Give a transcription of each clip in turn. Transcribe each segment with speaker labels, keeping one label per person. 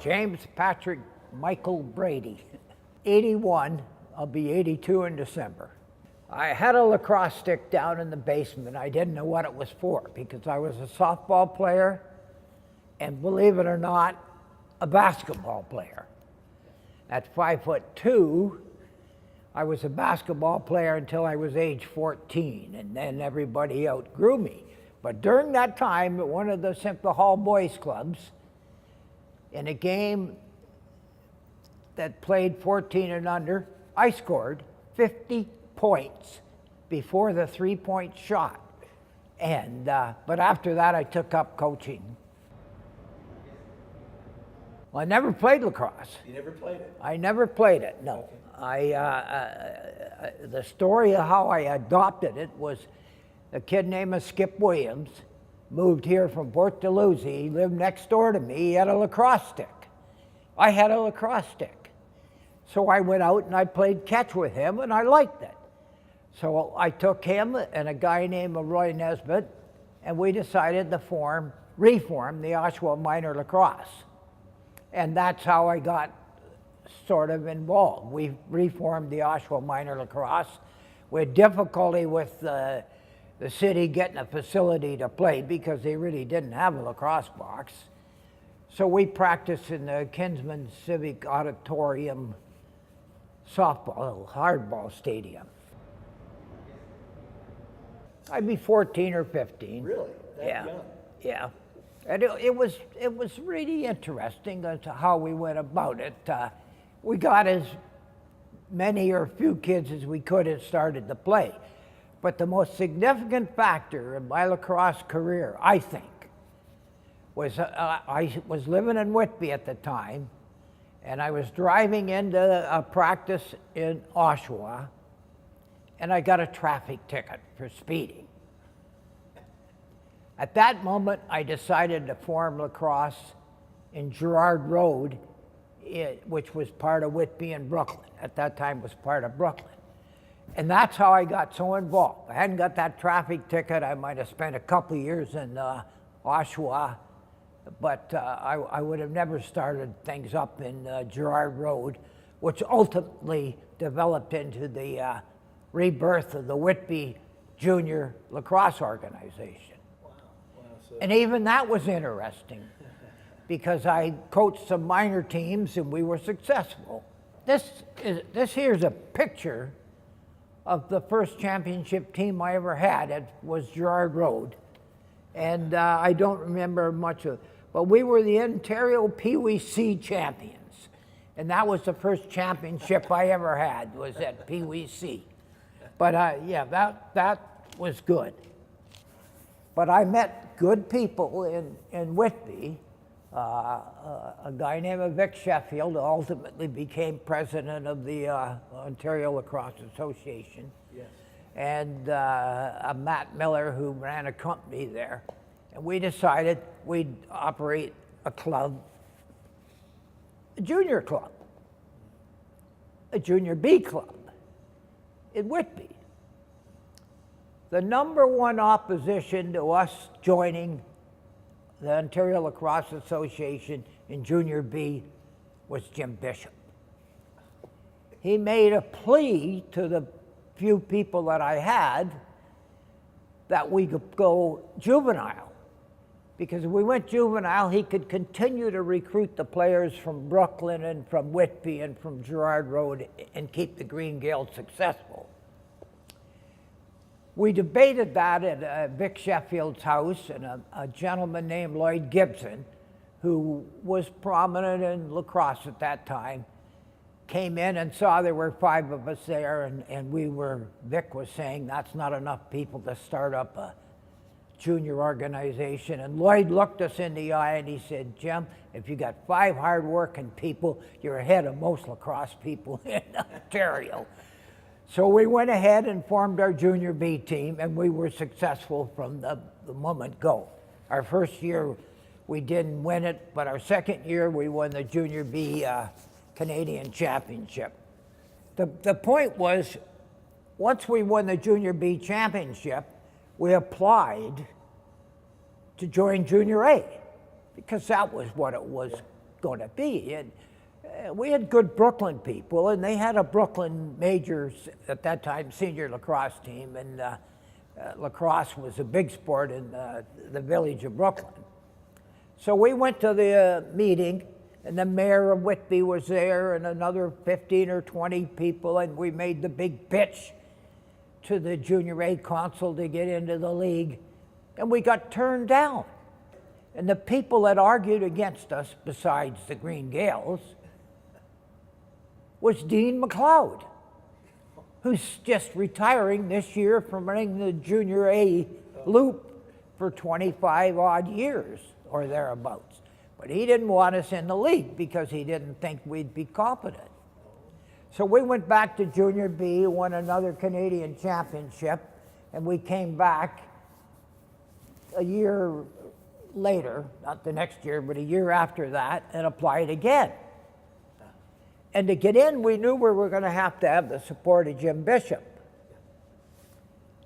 Speaker 1: James Patrick Michael Brady, 81, I'll be 82 in December. I had a lacrosse stick down in the basement. I didn't know what it was for because I was a softball player and, believe it or not, a basketball player. At 5'2", I was a basketball player until I was age 14, and then everybody outgrew me. But during that time, at one of the Simple Hall Boys Clubs, in a game that played 14 and under, I scored 50 points before the three-point shot. And but after that, I took up coaching. Well, I never played lacrosse.
Speaker 2: You never played it?
Speaker 1: I never played it, no. The story of how I adopted it was a kid named Skip Williams moved here from Port Dalhousie. He lived next door to me. He had a lacrosse stick. I had a lacrosse stick. So I went out and I played catch with him, and I liked it. So I took him and a guy named Roy Nesbitt, and we decided to reform the Oshawa Minor Lacrosse. And that's how I got sort of involved. We reformed the Oshawa Minor Lacrosse. We had difficulty with the city getting a facility to play because they really didn't have a lacrosse box. So we practiced in the Kinsman Civic Auditorium softball, hardball stadium. I'd be 14 or 15.
Speaker 2: Really? That young?
Speaker 1: Yeah. And it was really interesting as to how we went about it. We got as many or few kids as we could and started to play. But the most significant factor in my lacrosse career, I think, was I was living in Whitby at the time, and I was driving into a practice in Oshawa, and I got a traffic ticket for speeding. At that moment, I decided to form lacrosse in Garrard Road, which was part of Whitby and Brooklyn. At that time, was part of Brooklyn. And that's how I got so involved. I hadn't got that traffic ticket. I might have spent a couple of years in Oshawa, but I would have never started things up in Garrard Road, which ultimately developed into the rebirth of the Whitby Junior Lacrosse Organization. And even that was interesting because I coached some minor teams and we were successful. This here's a picture of the first championship team I ever had. It was Garrard Road. And I don't remember much of it, but we were the Ontario Peewee C champions. And that was the first championship I ever had, was at Peewee C. But yeah, that was good. But I met good people in Whitby. A guy named Vic Sheffield ultimately became president of the Ontario Lacrosse Association. Yes. And a Matt Miller who ran a company there. And we decided we'd operate a club, a junior club, a junior B club in Whitby. The number one opposition to us joining the Ontario Lacrosse Association in Junior B was Jim Bishop. He made a plea to the few people that I had that we could go juvenile. Because if we went juvenile, he could continue to recruit the players from Brooklyn and from Whitby and from Garrard Road and keep the Green Gaels successful. We debated that at Vic Sheffield's house, and a gentleman named Lloyd Gibson, who was prominent in lacrosse at that time, came in and saw there were 5 of us there, and Vic was saying that's not enough people to start up a junior organization. And Lloyd looked us in the eye and he said, Jim, if you got 5 hard-working people, you're ahead of most lacrosse people in Ontario. So we went ahead and formed our Junior B team, and we were successful from the moment go. Our first year, we didn't win it, but our second year, we won the Junior B Canadian Championship. The point was, once we won the Junior B Championship, we applied to join Junior A, because that was what it was going to be. And we had good Brooklyn people, and they had a Brooklyn major at that time senior lacrosse team, and lacrosse was a big sport in the village of Brooklyn. So we went to the meeting, and the mayor of Whitby was there, and another 15 or 20 people, and we made the big pitch to the Junior A council to get into the league, and we got turned down. And the people that argued against us, besides the Green Gales, was Dean McLeod, who's just retiring this year from running the Junior A loop for 25 odd years or thereabouts. But he didn't want us in the league because he didn't think we'd be competent. So we went back to Junior B, won another Canadian championship, and we came back a year later, not the next year, but a year after that, and applied again. And to get in, we knew we were going to have the support of Jim Bishop.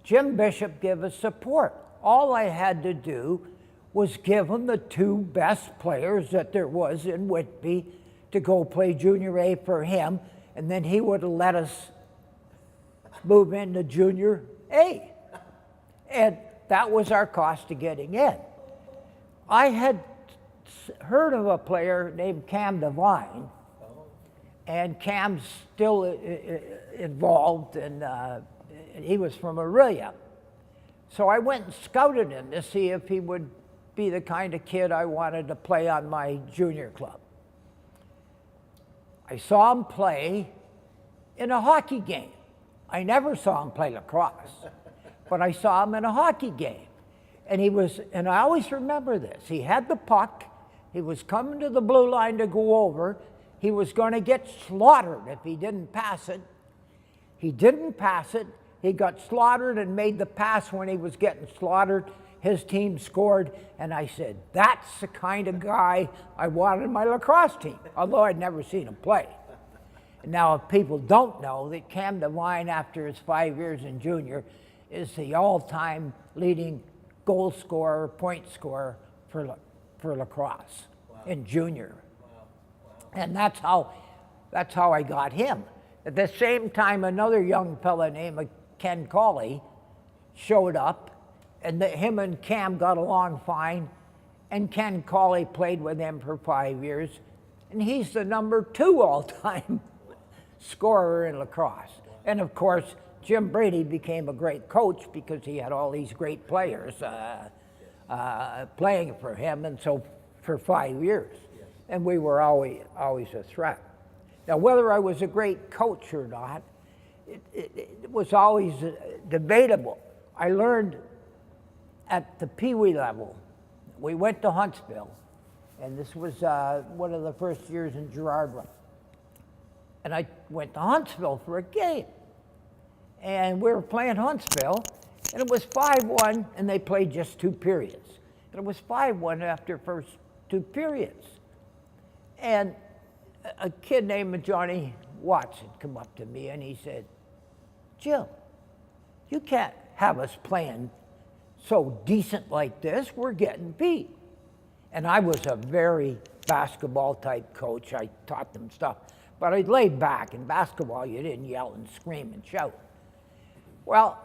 Speaker 1: Jim Bishop gave us support. All I had to do was give him the two best players that there was in Whitby to go play Junior A for him, and then he would have let us move into Junior A. And that was our cost of getting in. I had heard of a player named Cam Devine, and Cam's still involved, and he was from Aurelia. So I went and scouted him to see if he would be the kind of kid I wanted to play on my junior club. I saw him play in a hockey game. I never saw him play lacrosse, but I saw him in a hockey game. And and I always remember this, he had the puck, he was coming to the blue line to go over, he was going to get slaughtered if he didn't pass it. He didn't pass it, he got slaughtered and made the pass when he was getting slaughtered. His team scored, and I said, that's the kind of guy I wanted in my lacrosse team, although I'd never seen him play. Now, if people don't know that Cam Devine, after his 5 years in junior, is the all-time leading goal scorer, point scorer for lacrosse in junior. And that's how I got him. At the same time, another young fella named Ken Cawley showed up, and him and Cam got along fine, and Ken Cawley played with him for 5 years, and he's the number 2 all-time scorer in lacrosse. And of course, Jim Brady became a great coach because he had all these great players playing for him, and so for 5 years. And we were always a threat. Now, whether I was a great coach or not, it was always debatable. I learned at the Peewee level. We went to Huntsville, and this was one of the first years in Garrard Road. And I went to Huntsville for a game. And we were playing Huntsville, and it was 5-1, and they played just 2 periods. And it was 5-1 after first 2 periods. And a kid named Johnny Watson come up to me, and he said, Jim, you can't have us playing so decent like this, we're getting beat. And I was a very basketball type coach. I taught them stuff, but I laid back. In basketball, you didn't yell and scream and shout. Well,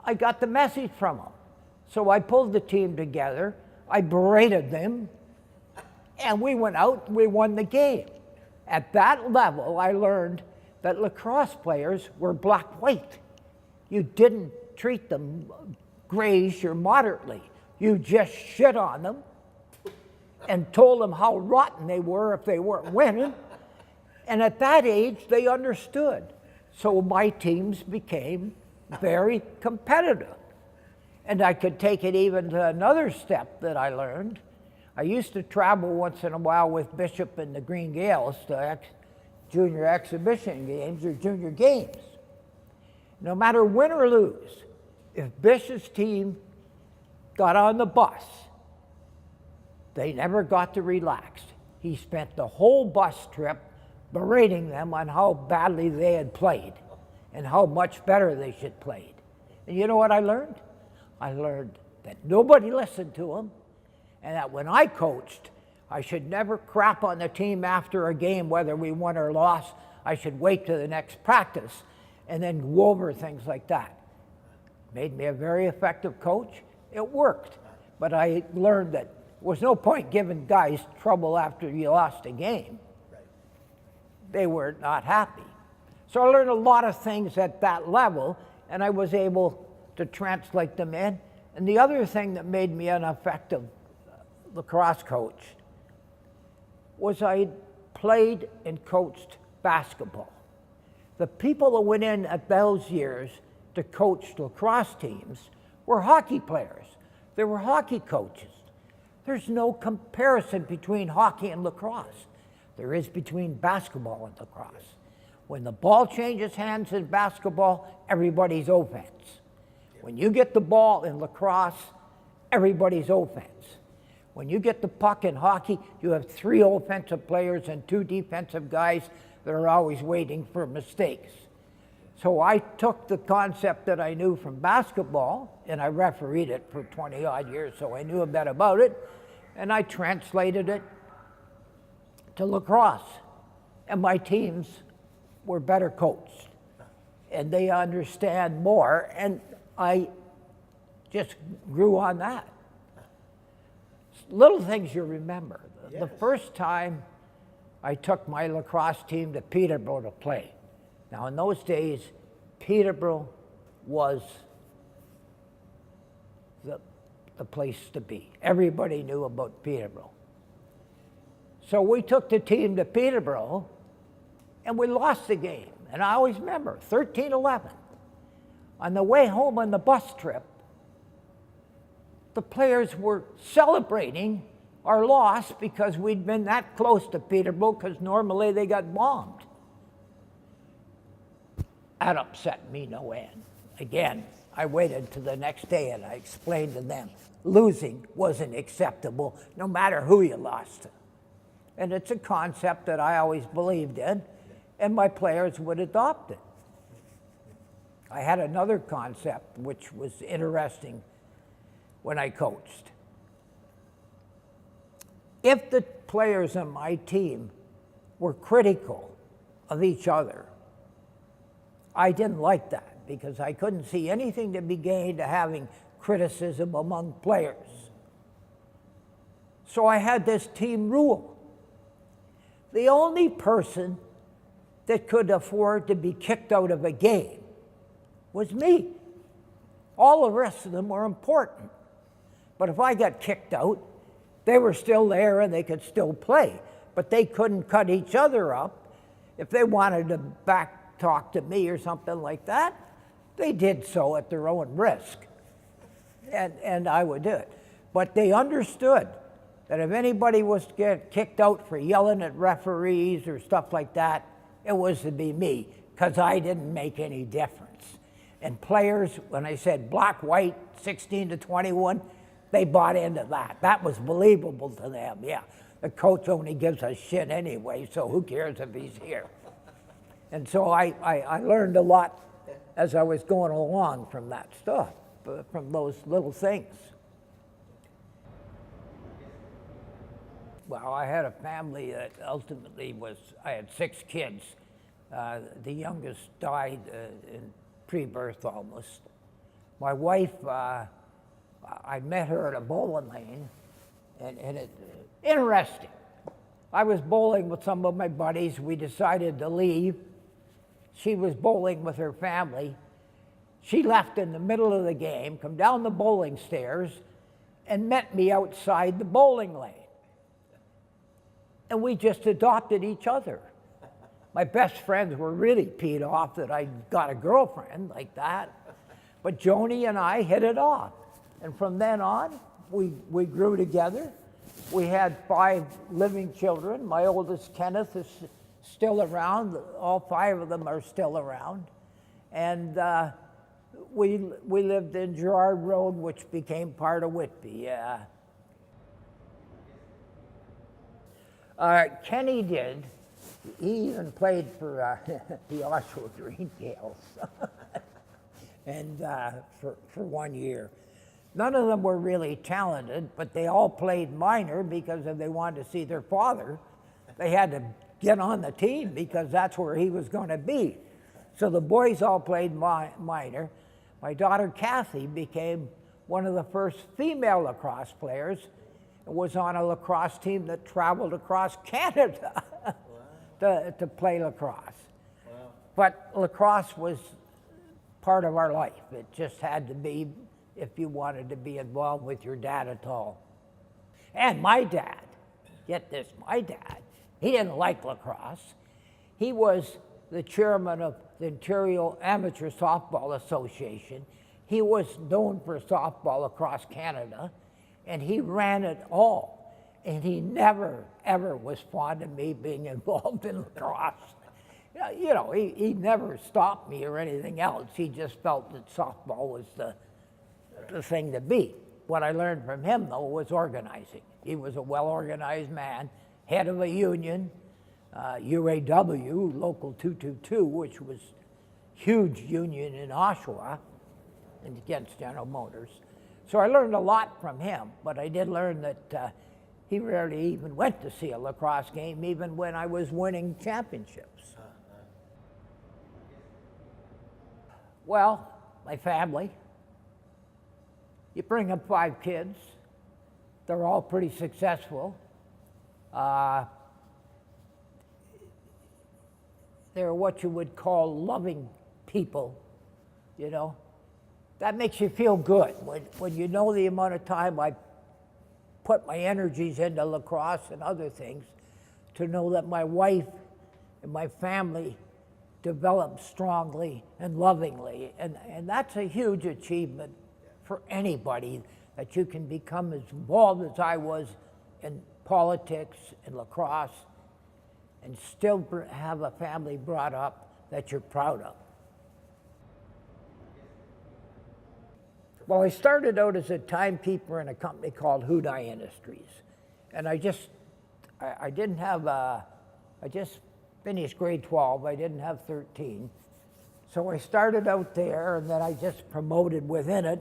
Speaker 1: I got the message from them. So I pulled the team together, I berated them, and we went out and we won the game. At that level, I learned that lacrosse players were black-white. You didn't treat them grayish or moderately. You just shit on them and told them how rotten they were if they weren't winning. And at that age, they understood. So my teams became very competitive. And I could take it even to another step that I learned. I used to travel once in a while with Bishop and the Green Gales to junior exhibition games or junior games. No matter win or lose, if Bishop's team got on the bus, they never got to relax. He spent the whole bus trip berating them on how badly they had played and how much better they should played. And you know what I learned? I learned that nobody listened to him, and that when I coached, I should never crap on the team after a game, whether we won or lost. I should wait to the next practice and then go over things like that. Made me a very effective coach. It worked. But I learned that there was no point giving guys trouble after you lost a game. They were not happy. So I learned a lot of things at that level, and I was able to translate them in. And the other thing that made me an effective lacrosse coach was I played and coached basketball. The people that went in at those years to coach lacrosse teams were hockey players. They were hockey coaches. There's no comparison between hockey and lacrosse. There is between basketball and lacrosse. When the ball changes hands in basketball, everybody's offense. When you get the ball in lacrosse, everybody's offense. When you get the puck in hockey, you have 3 offensive players and 2 defensive guys that are always waiting for mistakes. So I took the concept that I knew from basketball, and I refereed it for 20-odd years, so I knew a bit about it, and I translated it to lacrosse. And my teams were better coached, and they understand more, and I just grew on that. Little things you remember. Yes. The first time I took my lacrosse team to Peterborough to play. Now in those days, Peterborough was the place to be. Everybody knew about Peterborough. So we took the team to Peterborough, and we lost the game. And I always remember, 13-11. On the way home on the bus trip, the players were celebrating our loss because we'd been that close to Peterborough, because normally they got bombed. That upset me no end. Again, I waited till the next day and I explained to them, losing wasn't acceptable, no matter who you lost to. And it's a concept that I always believed in, and my players would adopt it. I had another concept which was interesting when I coached. If the players on my team were critical of each other, I didn't like that, because I couldn't see anything to be gained to having criticism among players. So I had this team rule. The only person that could afford to be kicked out of a game was me. All the rest of them were important. But if I got kicked out, they were still there and they could still play. But they couldn't cut each other up. If they wanted to back talk to me or something like that, they did so at their own risk. And I would do it. But they understood that if anybody was to get kicked out for yelling at referees or stuff like that, it was to be me, because I didn't make any difference. And players, when I said black, white, 16 to 21, they bought into that. That was believable to them, yeah. The coach only gives us shit anyway, so who cares if he's here? And so I learned a lot as I was going along from that stuff, from those little things. Well, I had a family that ultimately I had 6 kids. The youngest died in pre-birth almost. My wife, I met her at a bowling lane, and it interesting. I was bowling with some of my buddies. We decided to leave. She was bowling with her family. She left in the middle of the game, come down the bowling stairs, and met me outside the bowling lane. And we just adopted each other. My best friends were really peed off that I got a girlfriend like that. But Joni and I hit it off. And from then on, we grew together. We had 5 living children. My oldest, Kenneth, is still around. All 5 of them are still around. And we lived in Garrard Road, which became part of Whitby. Kenny did. He even played for the Oshawa Green Gales and for 1 year. None of them were really talented, but they all played minor because if they wanted to see their father, they had to get on the team because that's where he was going to be. So the boys all played minor. My daughter Kathy became one of the first female lacrosse players and was on a lacrosse team that traveled across Canada to play lacrosse. Wow. But lacrosse was part of our life. It just had to be if you wanted to be involved with your dad at all. And my dad, get this, my dad, he didn't like lacrosse. He was the chairman of the Ontario Amateur Softball Association. He was known for softball across Canada, and he ran it all. And he never, ever was fond of me being involved in lacrosse. You know, he never stopped me or anything else. He just felt that softball was the thing to be. What I learned from him, though, was organizing. He was a well-organized man, head of a union, UAW, Local 222, which was a huge union in Oshawa and against General Motors. So I learned a lot from him, but I did learn that he rarely even went to see a lacrosse game, even when I was winning championships. Well, my family. You bring up 5 kids. They're all pretty successful. They're what you would call loving people, you know. That makes you feel good. When you know the amount of time I put my energies into lacrosse and other things, to know that my wife and my family developed strongly and lovingly. And that's a huge achievement for anybody, that you can become as involved as I was in politics and lacrosse and still have a family brought up that you're proud of. Well, I started out as a timekeeper in a company called Houdaille Industries. And I just finished grade 12, I didn't have 13. So I started out there, and then I just promoted within it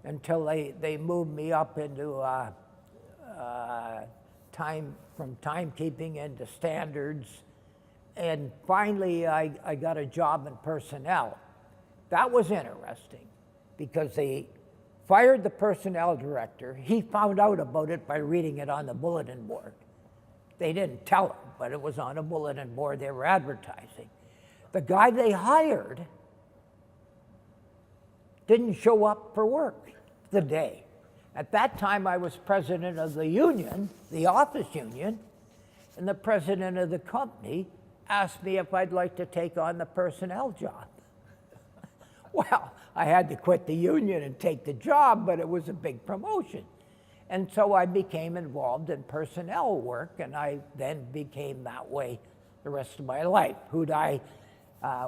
Speaker 1: until they moved me up into from timekeeping into standards. And finally, I got a job in personnel. That was interesting because they fired the personnel director. He found out about it by reading it on the bulletin board. They didn't tell him, but it was on a bulletin board they were advertising. The guy they hired didn't show up for work the day. At that time, I was president of the union, the office union, and the president of the company asked me if I'd like to take on the personnel job. Well, I had to quit the union and take the job, but it was a big promotion. And so I became involved in personnel work, and I then became that way the rest of my life. Houdaille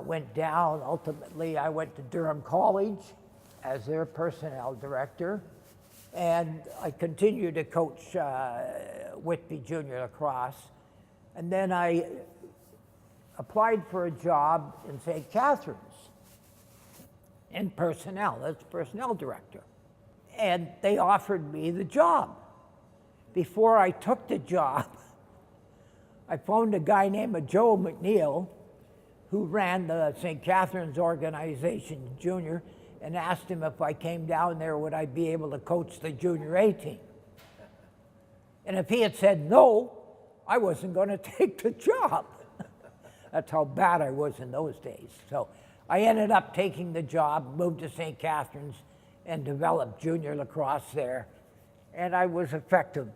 Speaker 1: went down. Ultimately, I went to Durham College as their personnel director, and I continued to coach Whitby Junior Lacrosse. And then I applied for a job in St. Catharines in personnel, as personnel director. And they offered me the job. Before I took the job, I phoned a guy named Joe McNeil, who ran the St. Catharines organization junior, and asked him if I came down there, would I be able to coach the junior A team? And if he had said no, I wasn't going to take the job. That's how bad I was in those days. So I ended up taking the job, moved to St. Catharines, and developed junior lacrosse there, and I was effective.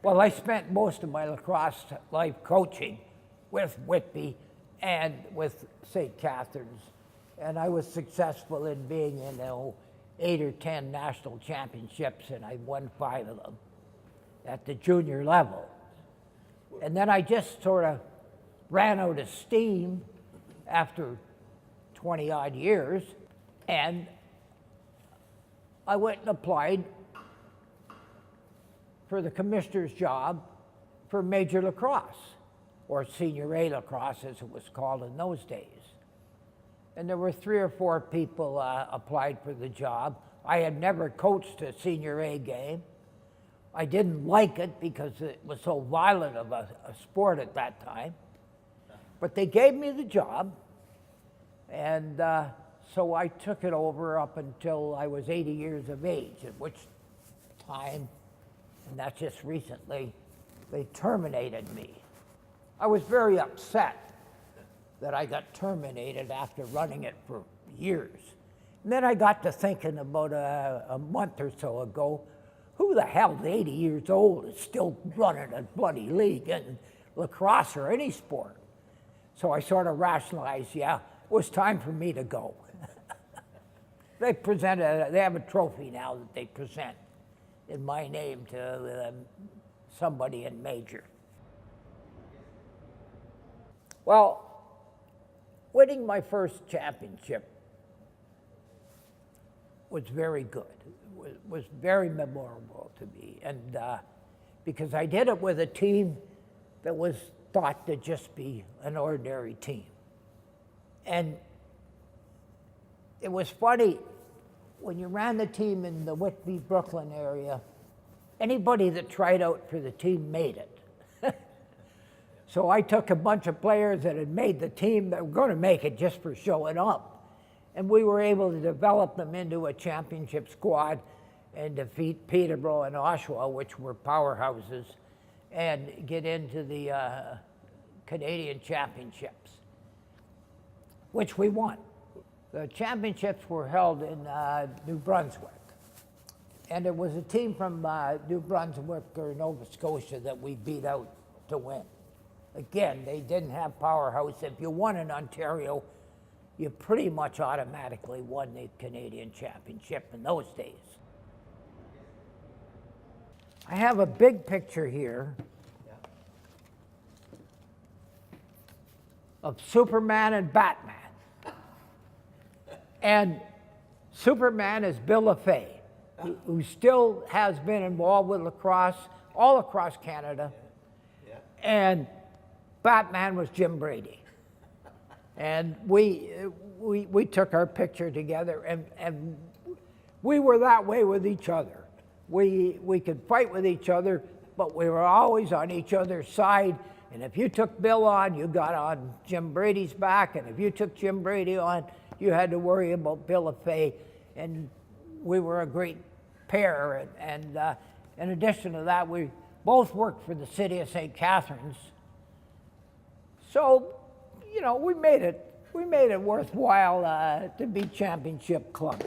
Speaker 1: Well, I spent most of my lacrosse life coaching with Whitby and with St. Catharines, and I was successful in being in 8 or 10 national championships, and I won 5 of them at the junior level. And then I just sort of ran out of steam after 20-odd years, and I went and applied for the commissioner's job for Major Lacrosse, or Senior A Lacrosse as it was called in those days. and there were 3 or 4 people applied for the job. I had never coached a senior A game. I didn't like it because it was so violent of a sport at that time. But they gave me the job, and so I took it over up until I was 80 years of age, at which time, and that's just recently, they terminated me. I was very upset that I got terminated after running it for years. And then I got to thinking about a month or so ago, who the hell's 80 years old is still running a bloody league in lacrosse or any sport? So I sort of rationalized, yeah, it was time for me to go. They have a trophy now that they present in my name to somebody in major. Well, winning my first championship was very good. It was very memorable to me, and because I did it with a team that was thought to just be an ordinary team. And it was funny, when you ran the team in the Whitby, Brooklyn area, anybody that tried out for the team made it. So I took a bunch of players that had made the team that were going to make it just for showing up. And we were able to develop them into a championship squad and defeat Peterborough and Oshawa, which were powerhouses, and get into the Canadian championships, which we won. The championships were held in New Brunswick. And it was a team from New Brunswick or Nova Scotia that we beat out to win. Again, they didn't have powerhouse. If you won in Ontario, you pretty much automatically won the Canadian championship in those days. I have a big picture here of Superman and Batman. And Superman is Bill LaFay, who still has been involved with lacrosse, all across Canada. And Batman was Jim Brady. And we took our picture together, and we were that way with each other. We could fight with each other, but we were always on each other's side. And if you took Bill on, you got on Jim Brady's back. And if you took Jim Brady on, you had to worry about Bill LaFay. And we were a great pair. And in addition to that, we both worked for the city of St. Catharines. So, you know, we made it worthwhile to be championship clubs.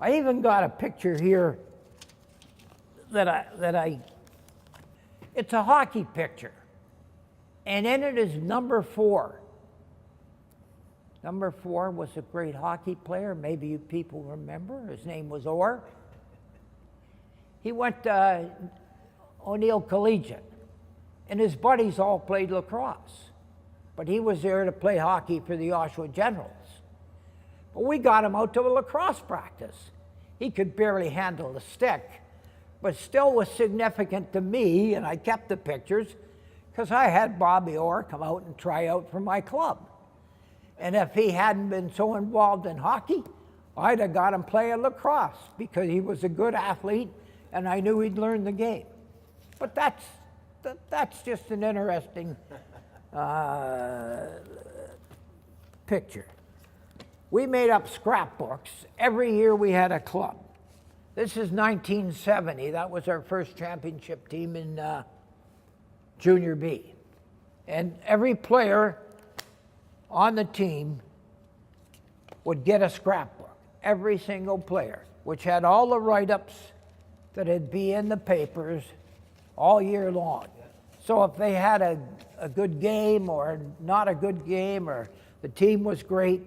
Speaker 1: I even got a picture here it's a hockey picture. And in it is number 4. Number 4 was a great hockey player. Maybe you people remember. His name was Orr. He went to O'Neill Collegiate, and his buddies all played lacrosse. But he was there to play hockey for the Oshawa Generals. But we got him out to a lacrosse practice. He could barely handle the stick, but still was significant to me, and I kept the pictures because I had Bobby Orr come out and try out for my club. And if he hadn't been so involved in hockey, I'd have got him playing lacrosse because he was a good athlete and I knew he'd learn the game. But that's just an interesting picture. We made up scrapbooks. Every year we had a club. This is 1970. That was our first championship team in Junior B. And every player on the team would get a scrapbook. Every single player, which had all the write-ups that'd be in the papers all year long. So if they had a good game or not a good game or the team was great,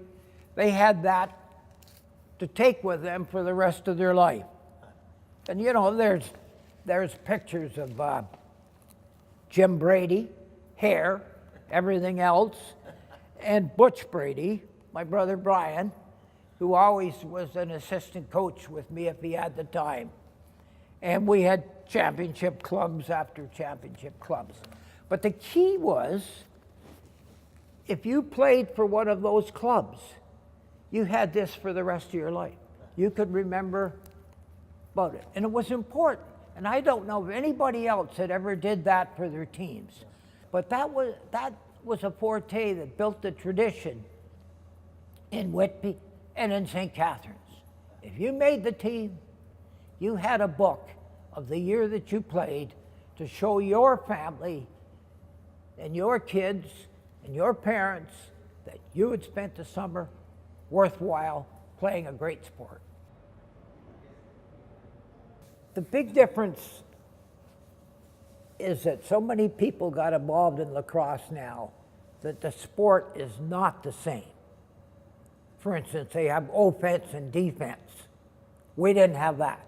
Speaker 1: they had that to take with them for the rest of their life. And you know, there's pictures of Jim Brady, hair, everything else, and Butch Brady, my brother Brian, who always was an assistant coach with me if he had the time. And we had championship clubs after championship clubs. But the key was, if you played for one of those clubs, you had this for the rest of your life. You could remember about it. And it was important. And I don't know if anybody else that ever did that for their teams. But that was a forte that built the tradition in Whitby and in St. Catharines. If you made the team, you had a book of the year that you played to show your family and your kids and your parents that you had spent the summer worthwhile playing a great sport. The big difference is that so many people got involved in lacrosse now that the sport is not the same. For instance, they have offense and defense. We didn't have that.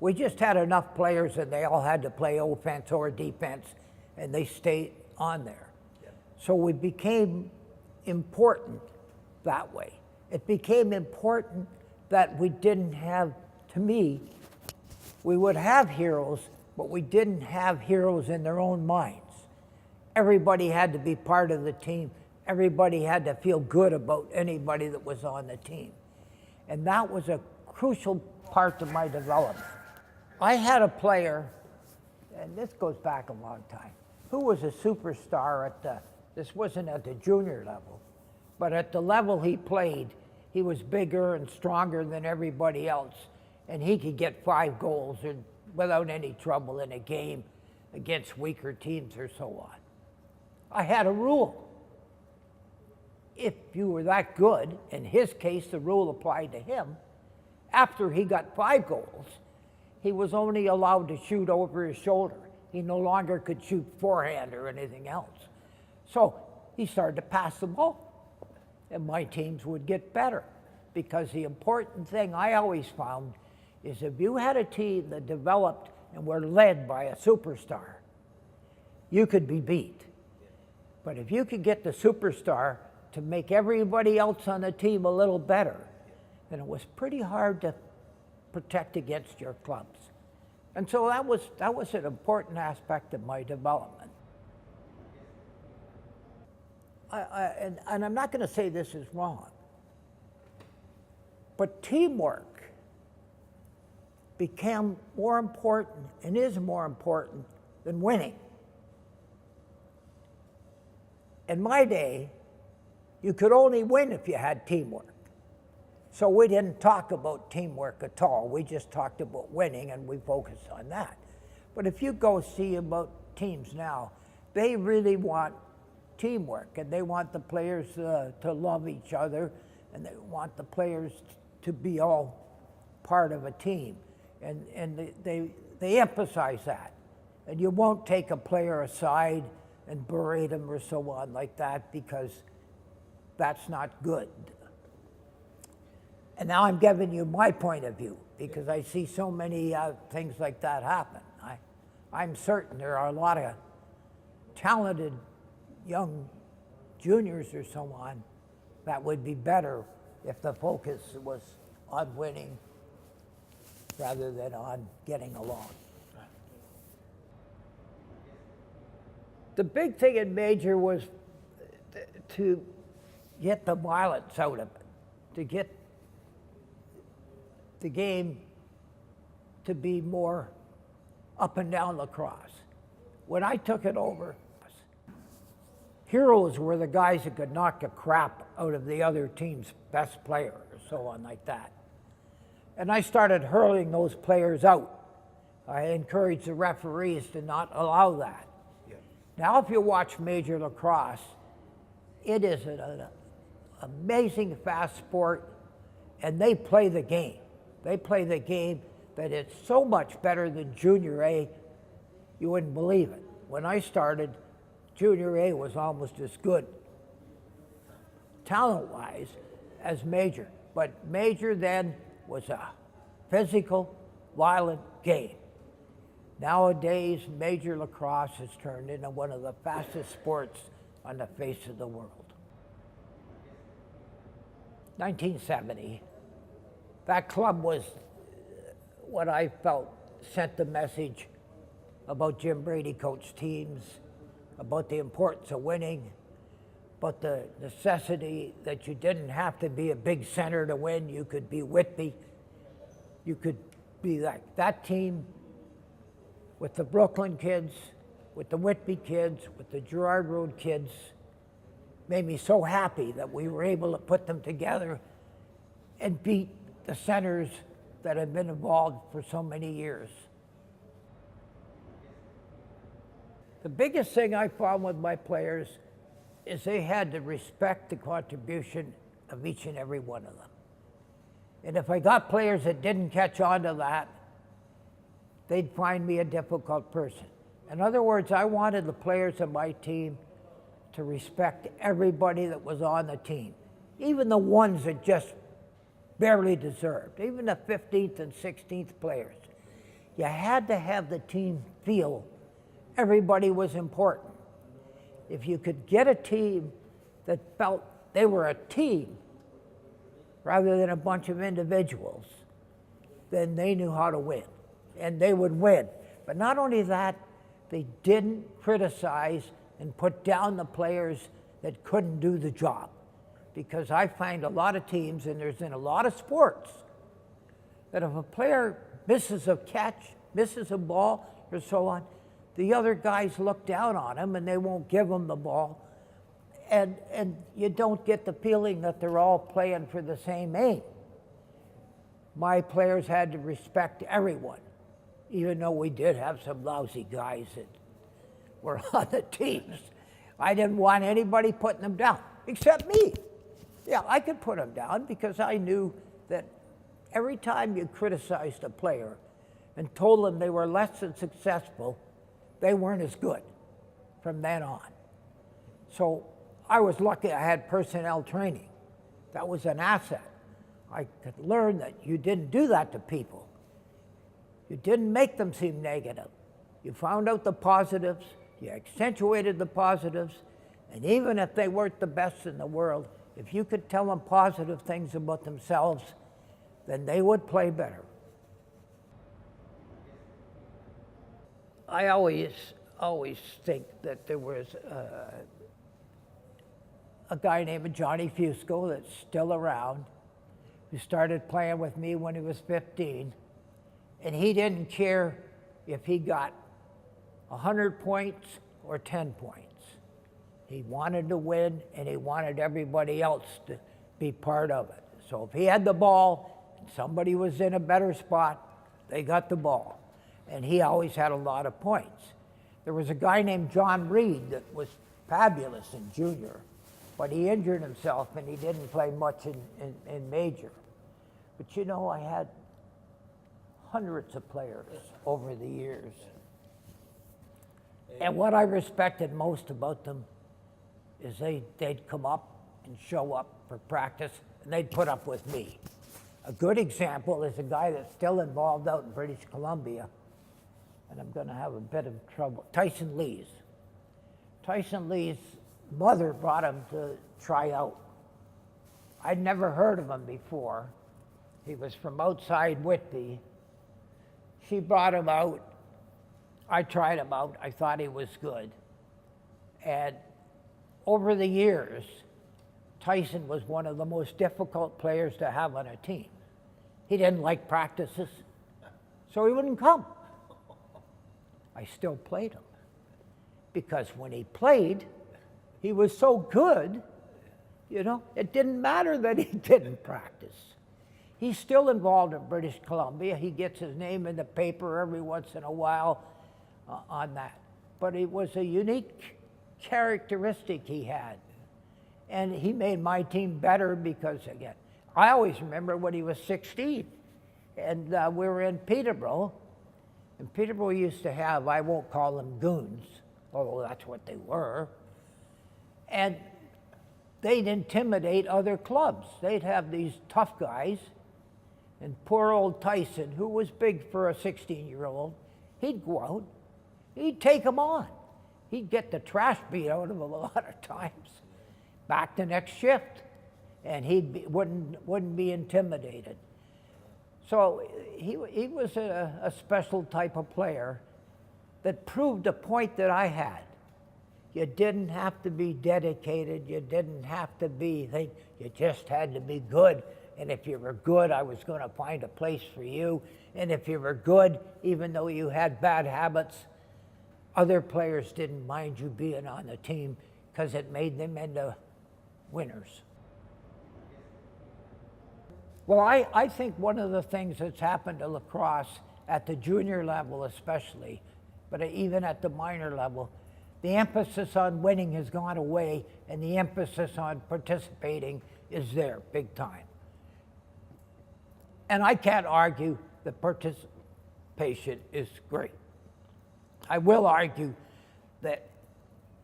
Speaker 1: We just had enough players and they all had to play offense or defense, and they stayed on there. Yeah. So we became important that way. It became important that we didn't have, to me, we would have heroes, but we didn't have heroes in their own minds. Everybody had to be part of the team. Everybody had to feel good about anybody that was on the team. And that was a crucial part of my development. I had a player, and this goes back a long time, who was a superstar this wasn't at the junior level, but at the level he played, he was bigger and stronger than everybody else, and he could get 5 goals without any trouble in a game against weaker teams or so on. I had a rule. If you were that good, in his case, the rule applied to him, after he got 5 goals, he was only allowed to shoot over his shoulder. He no longer could shoot forehand or anything else. So he started to pass the ball, and my teams would get better, because the important thing I always found is if you had a team that developed and were led by a superstar, you could be beat. But if you could get the superstar to make everybody else on the team a little better, then it was pretty hard to protect against your clubs. And so that was an important aspect of my development. And I'm not going to say this is wrong, but teamwork became more important and is more important than winning. In my day, you could only win if you had teamwork. So we didn't talk about teamwork at all. We just talked about winning, and we focused on that. But if you go see about teams now, they really want teamwork, and they want the players to love each other, and they want the players to be all part of a team. And they emphasize that. And you won't take a player aside and berate him or so on like that, because that's not good. And now I'm giving you my point of view, because I see so many things like that happen. I'm certain there are a lot of talented young juniors or so on that would be better if the focus was on winning rather than on getting along. The big thing in major was to get the violence out of it, to get the game to be more up and down lacrosse. When I took it over, heroes were the guys that could knock the crap out of the other team's best player or so on like that. And I started hurling those players out. I encouraged the referees to not allow that. Yeah. Now, if you watch major lacrosse, it is an amazing fast sport, and they play the game. They play the game that it's so much better than Junior A, you wouldn't believe it. When I started, Junior A was almost as good, talent-wise, as major. But major then was a physical, violent game. Nowadays, major lacrosse has turned into one of the fastest sports on the face of the world. 1970. That club was what I felt sent the message about Jim Brady coached teams, about the importance of winning, about the necessity that you didn't have to be a big center to win. You could be Whitby. You could be like that team with the Brooklyn kids, with the Whitby kids, with the Garrard Road kids. Made me so happy that we were able to put them together and beat the centers that have been involved for so many years. The biggest thing I found with my players is they had to respect the contribution of each and every one of them. And if I got players that didn't catch on to that, they'd find me a difficult person. In other words, I wanted the players of my team to respect everybody that was on the team, even the ones that just barely deserved, even the 15th and 16th players. You had to have the team feel everybody was important. If you could get a team that felt they were a team rather than a bunch of individuals, then they knew how to win, and they would win. But not only that, they didn't criticize and put down the players that couldn't do the job. Because I find a lot of teams, and there's in a lot of sports, that if a player misses a catch, misses a ball, or so on, the other guys look down on him and they won't give him the ball. And you don't get the feeling that they're all playing for the same aim. My players had to respect everyone, even though we did have some lousy guys that were on the teams. I didn't want anybody putting them down, except me. Yeah, I could put them down because I knew that every time you criticized a player and told them they were less than successful, they weren't as good from then on. So I was lucky I had personnel training. That was an asset. I could learn that you didn't do that to people. You didn't make them seem negative. You found out the positives, you accentuated the positives, and even if they weren't the best in the world, if you could tell them positive things about themselves, then they would play better. I always think that there was a guy named Johnny Fusco that's still around, who started playing with me when he was 15, and he didn't care if he got 100 points or 10 points. He wanted to win, and he wanted everybody else to be part of it. So if he had the ball and somebody was in a better spot, they got the ball. And he always had a lot of points. There was a guy named John Reed that was fabulous in junior, but he injured himself and he didn't play much in major. But you know, I had hundreds of players over the years. And what I respected most about them is they'd come up and show up for practice, and they'd put up with me. A good example is a guy that's still involved out in British Columbia, and I'm going to have a bit of trouble. Tyson Lees. Tyson Lee's mother brought him to try out. I'd never heard of him before. He was from outside Whitby. She brought him out. I tried him out. I thought he was good. And over the years, Tyson was one of the most difficult players to have on a team. He didn't like practices, so he wouldn't come. I still played him, because when he played, he was so good, you know, it didn't matter that he didn't practice. He's still involved in British Columbia. He gets his name in the paper every once in a while on that. But it was a unique characteristic he had. And he made my team better because, again, I always remember when he was 16. And we were in Peterborough. And Peterborough used to have, I won't call them goons, although that's what they were. And they'd intimidate other clubs. They'd have these tough guys. And poor old Tyson, who was big for a 16-year-old, he'd go out, he'd take them on. He'd get the trash beat out of him a lot of times. Back the next shift, and wouldn't be intimidated. So he was a special type of player that proved a point that I had. You didn't have to be dedicated. You didn't have to be, you just had to be good. And if you were good, I was going to find a place for you. And if you were good, even though you had bad habits, other players didn't mind you being on the team because it made them into winners. Well, I think one of the things that's happened to lacrosse at the junior level especially, but even at the minor level, the emphasis on winning has gone away and the emphasis on participating is there big time. And I can't argue that participation is great. I will argue that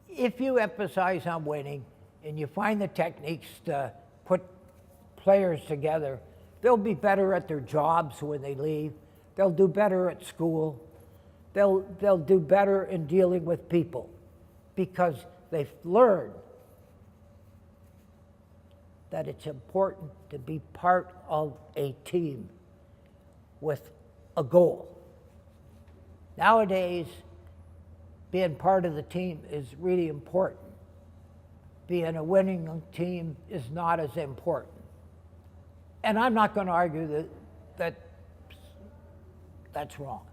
Speaker 1: if you emphasize on winning and you find the techniques to put players together, they'll be better at their jobs when they leave. They'll do better at school. They'll do better in dealing with people because they've learned that it's important to be part of a team with a goal. Nowadays, being part of the team is really important. Being a winning team is not as important. And I'm not going to argue that that's wrong,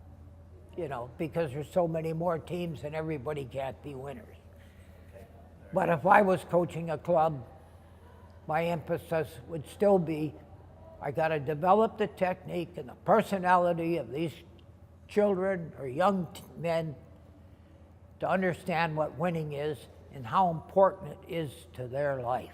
Speaker 1: because there's so many more teams and everybody can't be winners. But if I was coaching a club, my emphasis would still be, I got to develop the technique and the personality of these children or young men to understand what winning is and how important it is to their life.